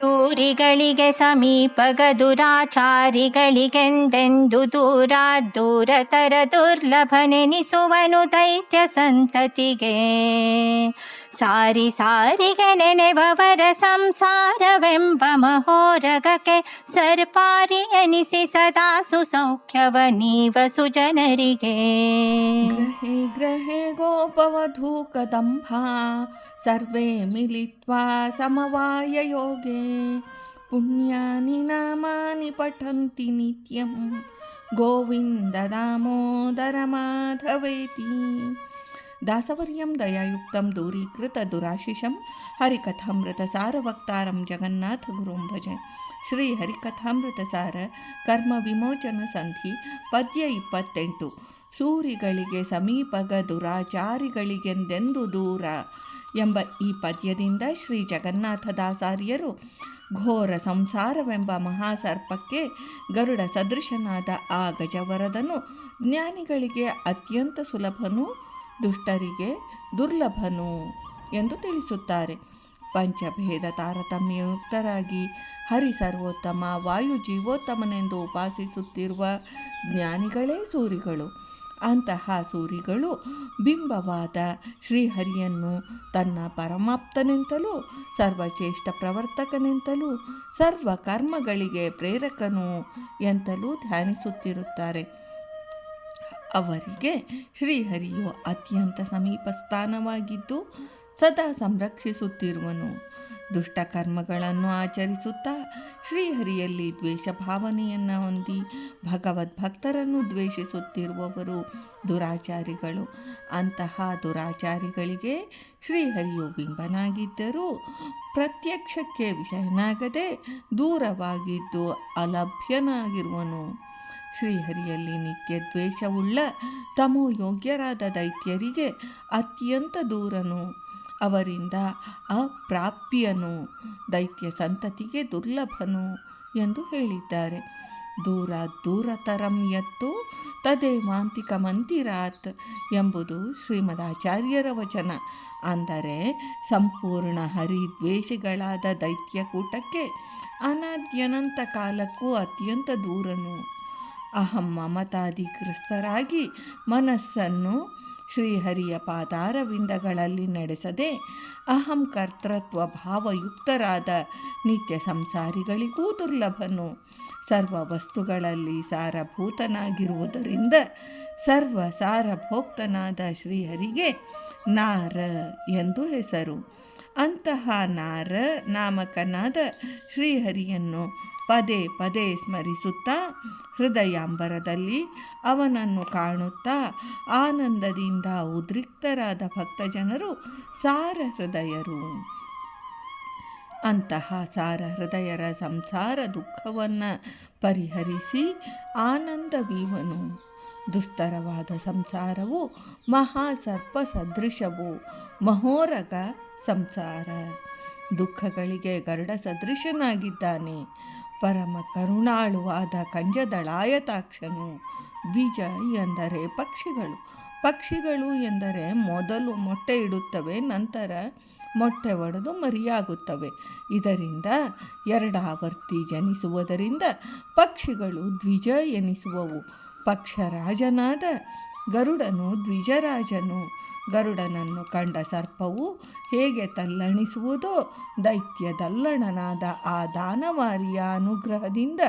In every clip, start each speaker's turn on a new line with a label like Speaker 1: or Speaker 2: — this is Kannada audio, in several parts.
Speaker 1: ದೂರಿಗಳಿಗೆ ಸಮೀಪಗ ದುರಾಚಾರಿಗಳಿಗೆಂದೆಂದು ದೂರತರ ದುರ್ಲಭನೆನಿಸುವನು ದೈತ್ಯ ಸಂತತಿಗೆ. ಸಾರಿಗೆ ನೆನೆಬವರ ಸಂಸಾರವೆಂಬ ಮಹೋರಗಕ್ಕೆ ಸರ್ಪಾರಿ ಎನಿಸಿ ಸದಾ ಸುಸೌಖ್ಯವ ನೀವ ಸುಜನರಿಗೆ.
Speaker 2: ಗ್ರಹೇ ಗ್ರಹೇ ಗೋಪವಧೂ ಕದಂಬ ಸರ್ವೇ ಮಿಲಿತ್ವಾ ಸಮವಾಯ ಯೋಗೆ ಪುಣ್ಯಾನಿ ನಾಮಾನಿ ಪಠಂತಿ ನಿತ್ಯಂ ಗೋವಿಂದ ದಾಮೋದರ ಮಾಧವೇತಿ. ದಾಸವರ್ಯಂ ದಯಾಯುಕ್ತಂ ದೂರೀಕೃತ ದುರಾಶಿಷಂ ಹರಿಕಥಾಮೃತ ಸಾರವಕ್ತಾರಂ ಜಗನ್ನಾಥ ಗುರುಂ ಭಜೆ. ಶ್ರೀ ಹರಿಕಥಾಮೃತ ಸಾರ ಕರ್ಮ ವಿಮೋಚನ ಸಂಧಿ ಪದ್ಯ 28. ಸೂರಿಗಳಿಗೆ ಸಮೀಪಗ ದುರಾಚಾರಿಗಳಿಗೆಂದೆಂದು ದೂರ ಎಂಬ ಈ ಪದ್ಯದಿಂದ ಶ್ರೀ ಜಗನ್ನಾಥದಾಸಾರ್ಯರು ಘೋರ ಸಂಸಾರವೆಂಬ ಮಹಾಸರ್ಪಕ್ಕೆ ಗರುಡ ಸದೃಶನಾದ ಆ ಗಜವರದನು ಜ್ಞಾನಿಗಳಿಗೆ ಅತ್ಯಂತ ಸುಲಭನು, ದುಷ್ಟರಿಗೆ ದುರ್ಲಭನು ಎಂದು ತಿಳಿಸುತ್ತಾರೆ. ಪಂಚಭೇದ ತಾರತಮ್ಯಯುಕ್ತರಾಗಿ ಹರಿ ಸರ್ವೋತ್ತಮ, ವಾಯು ಜೀವೋತ್ತಮನೆಂದು ಉಪಾಸಿಸುತ್ತಿರುವ ಜ್ಞಾನಿಗಳೇ ಸೂರಿಗಳು. ಅಂತಹ ಸೂರಿಗಳು ಬಿಂಬವಾದ ಶ್ರೀಹರಿಯನ್ನು ತನ್ನ ಪರಮಾಪ್ತನೆಂತಲೂ ಸರ್ವಚೇಷ್ಟ ಪ್ರವರ್ತಕನೆಂತಲೂ ಸರ್ವ ಕರ್ಮಗಳಿಗೆ ಪ್ರೇರಕನು ಎಂತಲೂ ಧ್ಯಾನಿಸುತ್ತಿರುತ್ತಾರೆ. ಅವರಿಗೆ ಶ್ರೀಹರಿಯು ಅತ್ಯಂತ ಸಮೀಪಸ್ಥಾನವಾಗಿದ್ದು ಸದಾ ಸಂರಕ್ಷಿಸುತ್ತಿರುವನು. ದುಷ್ಟಕರ್ಮಗಳನ್ನು ಆಚರಿಸುತ್ತಾ ಶ್ರೀಹರಿಯಲ್ಲಿ ದ್ವೇಷ ಭಾವನೆಯನ್ನು ಹೊಂದಿ ಭಗವದ್ಭಕ್ತರನ್ನು ದ್ವೇಷಿಸುತ್ತಿರುವವರು ದುರಾಚಾರಿಗಳು. ಅಂತಹ ದುರಾಚಾರಿಗಳಿಗೆ ಶ್ರೀಹರಿಯು ಬಿಂಬನಾಗಿದ್ದರೂ ಪ್ರತ್ಯಕ್ಷಕ್ಕೆ ವಿಷಯನಾಗದೆ ದೂರವಾಗಿದ್ದು ಅಲಭ್ಯನಾಗಿರುವನು. ಶ್ರೀಹರಿಯಲ್ಲಿ ನಿತ್ಯ ದ್ವೇಷವುಳ್ಳ ತಮೋಯೋಗ್ಯರಾದ ದೈತ್ಯರಿಗೆ ಅತ್ಯಂತ ದೂರನು, ಅವರಿಂದ ಅಪ್ರಾಪ್ಯನು, ದೈತ್ಯ ಸಂತತಿಗೆ ದುರ್ಲಭನು ಎಂದು ಹೇಳಿದ್ದಾರೆ. ದೂರತರಂ ಯತ್ತು ತದೇವಾಂತಿಕ ಮಂದಿರಾತ್ ಎಂಬುದು ಶ್ರೀಮದಾಚಾರ್ಯರ ವಚನ. ಅಂದರೆ ಸಂಪೂರ್ಣ ಹರಿದ್ವೇಷಿಗಳಾದ ದೈತ್ಯಕೂಟಕ್ಕೆ ಅನಾದ್ಯನಂತ ಕಾಲಕ್ಕೂ ಅತ್ಯಂತ ದೂರನು. ಅಹಂ ಮಮತಾದಿಗ್ರಸ್ತರಾಗಿ ಮನಸ್ಸನ್ನು ಶ್ರೀಹರಿಯ ಪಾದಾರವಿಂದಗಳಲ್ಲಿ ನಡೆಸದೆ ಅಹಂ ಕರ್ತೃತ್ವ ಭಾವಯುಕ್ತರಾದ ನಿತ್ಯ ಸಂಸಾರಿಗಳಿಗೂ ದುರ್ಲಭನು. ಸರ್ವ ವಸ್ತುಗಳಲ್ಲಿ ಸಾರಭೂತನಾಗಿರುವುದರಿಂದ ಸರ್ವ ಸಾರಭೋಕ್ತನಾದ ಶ್ರೀಹರಿಗೆ ನಾರ ಎಂದು ಹೆಸರು. ಅಂತಹ ನಾರ ನಾಮಕನಾದ ಶ್ರೀಹರಿಯನ್ನು ಪದೇ ಪದೇ ಸ್ಮರಿಸುತ್ತಾ ಹೃದಯಾಂಬರದಲ್ಲಿ ಅವನನ್ನು ಕಾಣುತ್ತಾ ಆನಂದದಿಂದ ಉದ್ರಿಕ್ತರಾದ ಭಕ್ತಜನರು ಸಾರ ಹೃದಯರು. ಅಂತಹ ಸಾರ ಹೃದಯರ ಸಂಸಾರ ದುಃಖವನ್ನು ಪರಿಹರಿಸಿ ಆನಂದವೀವನು. ದುಸ್ತರವಾದ ಸಂಸಾರವು ಮಹಾಸರ್ಪ ಸದೃಶವು, ಮಹೋರಗ ಸಂಸಾರ. ದುಃಖಗಳಿಗೆ ಗರುಡ ಸದೃಶನಾಗಿದ್ದಾನೆ. ಪರಮ ಕರುಣಾಳುವಾದ ಕಂಜದಳಾಯತಾಕ್ಷನು. ದ್ವಿಜ ಎಂದರೆ ಪಕ್ಷಿಗಳು. ಪಕ್ಷಿಗಳು ಎಂದರೆ ಮೊದಲು ಮೊಟ್ಟೆ ಇಡುತ್ತವೆ, ನಂತರ ಮೊಟ್ಟೆ ಒಡೆದು ಮರಿಯಾಗುತ್ತವೆ. ಇದರಿಂದ ಎರಡಾವರ್ತಿ ಜನಿಸುವುದರಿಂದ ಪಕ್ಷಿಗಳು ದ್ವಿಜ ಎನಿಸುವವು. ಪಕ್ಷರಾಜನಾದ ಗರುಡನು ದ್ವಿಜರಾಜನು. ಗರುಡನನ್ನು ಕಂಡ ಸರ್ಪವು ಹೇಗೆ ತಲ್ಲಣಿಸುವುದೋ ದೈತ್ಯದಲ್ಲಣನಾದ ಆ ದಾನವಾರಿಯ ಅನುಗ್ರಹದಿಂದ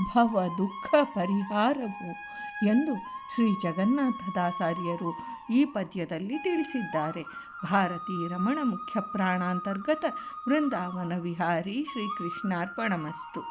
Speaker 2: ಭವ ದುಃಖ ಪರಿಹಾರವು ಎಂದು ಶ್ರೀ ಜಗನ್ನಾಥದಾಸಾರ್ಯರು ಈ ಪದ್ಯದಲ್ಲಿ ತಿಳಿಸಿದ್ದಾರೆ. ಭಾರತೀ ರಮಣ ಮುಖ್ಯ ಪ್ರಾಣಾಂತರ್ಗತ ವೃಂದಾವನ ವಿಹಾರಿ ಶ್ರೀಕೃಷ್ಣಾರ್ಪಣಮಸ್ತು.